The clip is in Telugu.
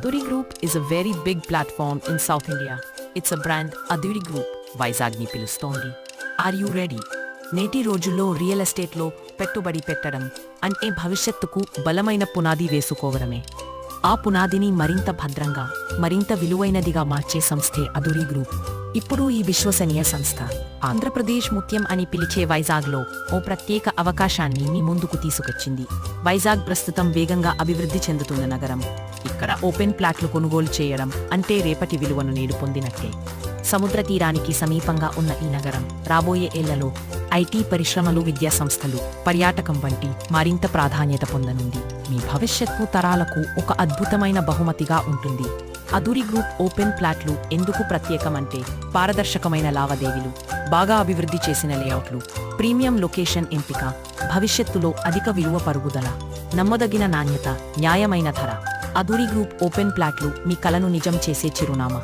Aduri Group is a very big platform in South India. It's a brand Aduri Group, Vizag ni pilustondi. Are you ready? నేటి రోజుల్లో రియల్ ఎస్టేట్లో పెట్టుబడి పెట్టడం అంటే భవిష్యత్తుకు బలమైన పునాది వేసుకోవడమే. ఆ పునాదిని మరింత భద్రంగా, మరింత విలువైనదిగా మార్చే సంస్థే అదురి గ్రూప్. ఇప్పుడు ఈ విశ్వసనీయ సంస్థ ఆంధ్రప్రదేశ్ ముత్యం అని పిలిచే వైజాగ్లో ఓ ప్రత్యేక అవకాశాన్ని మీ ముందుకు తీసుకొచ్చింది. వైజాగ్ ప్రస్తుతం వేగంగా అభివృద్ధి చెందుతున్న నగరం. ఇక్కడ ఓపెన్ ప్లాట్లు కొనుగోలు చేయడం అంటే రేపటి విలువను నేడు పొందినట్టే. సముద్ర తీరానికి సమీపంగా ఉన్న ఈ నగరం రాబోయే ఏళ్లలో ఐటీ పరిశ్రమలు, విద్యా సంస్థలు, పర్యాటకం వంటి మరింత ప్రాధాన్యత పొందనుంది. మీ భవిష్యత్తు తరాలకు ఒక అద్భుతమైన బహుమతిగా ఉంటుంది. అదురి గ్రూప్ ఓపెన్ ప్లాట్లు ఎందుకు ప్రత్యేకమంటే పారదర్శకమైన లావాదేవీలు, బాగా అభివృద్ధి చేసిన లేఅవుట్లు, ప్రీమియం లొకేషన్ ఎంపిక, భవిష్యత్తులో అధిక విలువ పరుగుదల, నమ్మదగిన నాణ్యత, న్యాయమైన ధర. అదురి గ్రూప్ ఓపెన్ ప్లాట్లు మీ కలను నిజం చేసే చిరునామా.